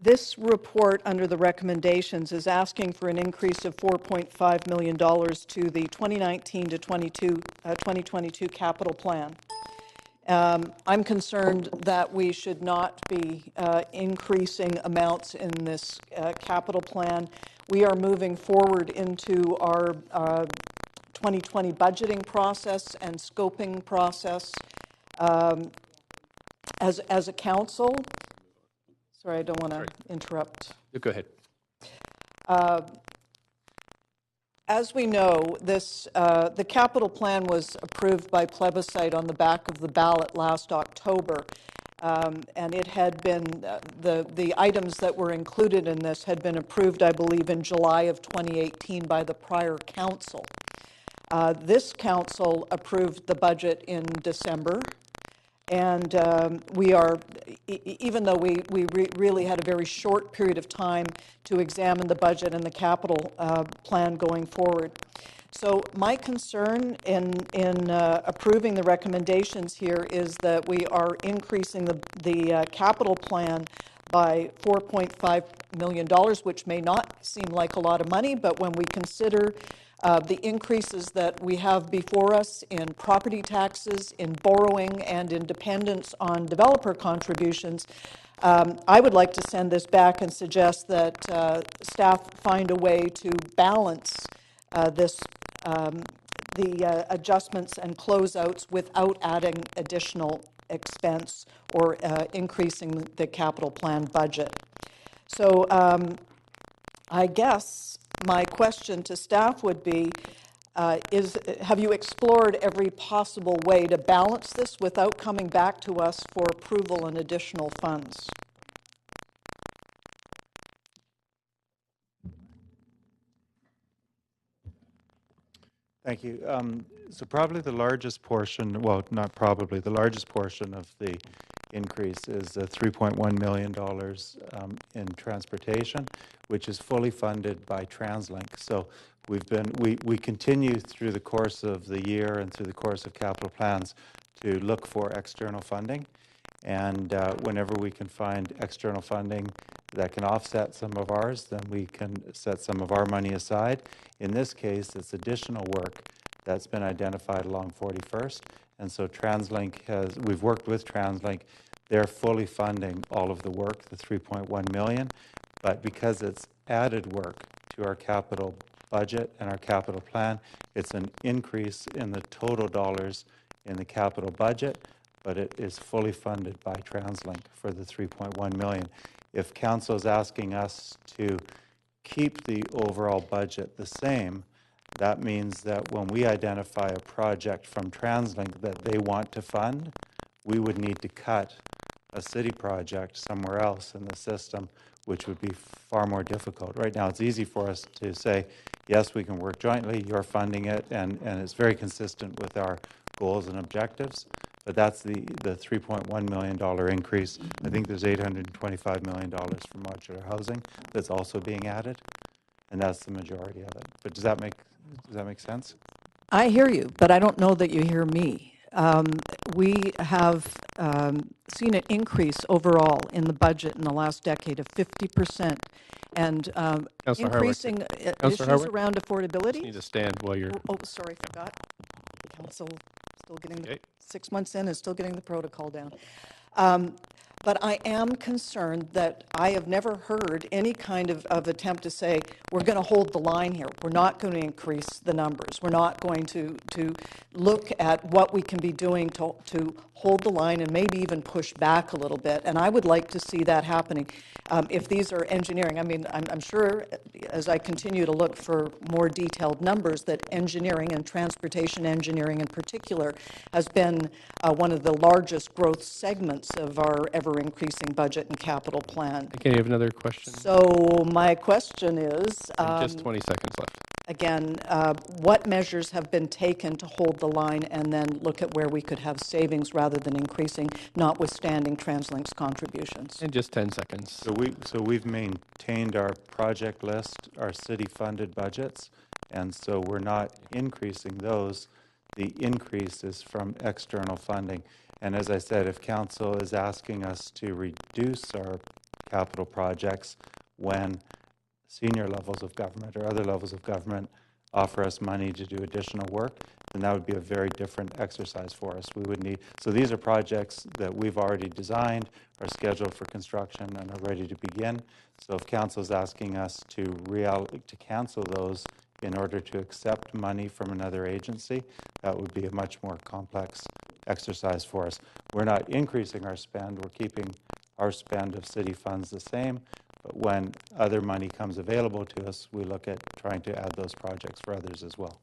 This report under the recommendations is asking for an increase of $4.5 million to the 2019 to 2022 capital plan. I'm concerned that we should not be increasing amounts in this capital plan. We are moving forward into our 2020 budgeting process and scoping process as a council. Sorry, I don't want to interrupt. Go ahead. As we know, the capital plan was approved by plebiscite on the back of the ballot last October, and it had been the items that were included in this had been approved, I believe, in July of 2018 by the prior council. This council approved the budget in December. And we are, even though we really had a very short period of time to examine the budget and the capital plan going forward. So my concern in approving the recommendations here is that we are increasing the capital plan by $4.5 million, which may not seem like a lot of money, but when we consider the increases that we have before us in property taxes, in borrowing, and in dependence on developer contributions, I would like to send this back and suggest that staff find a way to balance the adjustments and closeouts without adding additional expense or increasing the capital plan budget. So I guess my question to staff would be, have you explored every possible way to balance this without coming back to us for approval and additional funds? Thank you. So probably the largest portion, well, not probably, the largest portion of the increase is $3.1 million in transportation, which is fully funded by TransLink. So we continue through the course of the year and through the course of capital plans to look for external funding. And whenever we can find external funding that can offset some of ours, then we can set some of our money aside. In this case, it's additional work that's been identified along 41st. And so TransLink we've worked with TransLink. They're fully funding all of the work, the $3.1 million. But because it's added work to our capital budget and our capital plan, it's an increase in the total dollars in the capital budget, but it is fully funded by TransLink for the $3.1 million. If council is asking us to keep the overall budget the same, that means that when we identify a project from TransLink that they want to fund, we would need to cut a city project somewhere else in the system, which would be far more difficult. Right now, it's easy for us to say, yes, we can work jointly, you're funding it, and it's very consistent with our goals and objectives. But that's the $3.1 million increase. I think there's $825 million for modular housing that's also being added, and that's the majority of it. But does that make sense? I hear you, but I don't know that you hear me. We have seen an increase overall in the budget in the last decade of 50%, and increasing issues around affordability. You need to stand while you're. Oh, sorry, forgot. Council still getting 6 months in and still getting the protocol down. But I am concerned that I have never heard any kind of attempt to say, we're going to hold the line here. We're not going to increase the numbers. We're not going to look at what we can be doing to hold the line and maybe even push back a little bit. And I would like to see that happening. If these are engineering, I mean, I'm sure as I continue to look for more detailed numbers that engineering and transportation engineering in particular has been one of the largest growth segments of our ever-increasing budget and capital plan. Okay, you have another question? So my question is... just 20 seconds left. Again, what measures have been taken to hold the line and then look at where we could have savings rather than increasing, notwithstanding TransLink's contributions? In just 10 seconds. So we've maintained our project list, our city-funded budgets, and so we're not increasing those. The increase is from external funding. And as I said, if council is asking us to reduce our capital projects when senior levels of government or other levels of government offer us money to do additional work, then that would be a very different exercise for us. We would need, so these are projects that we've already designed, are scheduled for construction, and are ready to begin. So if council is asking us to cancel those in order to accept money from another agency, that would be a much more complex exercise for us. We're not increasing our spend, we're keeping our spend of city funds the same, but when other money comes available to us, we look at trying to add those projects for others as well.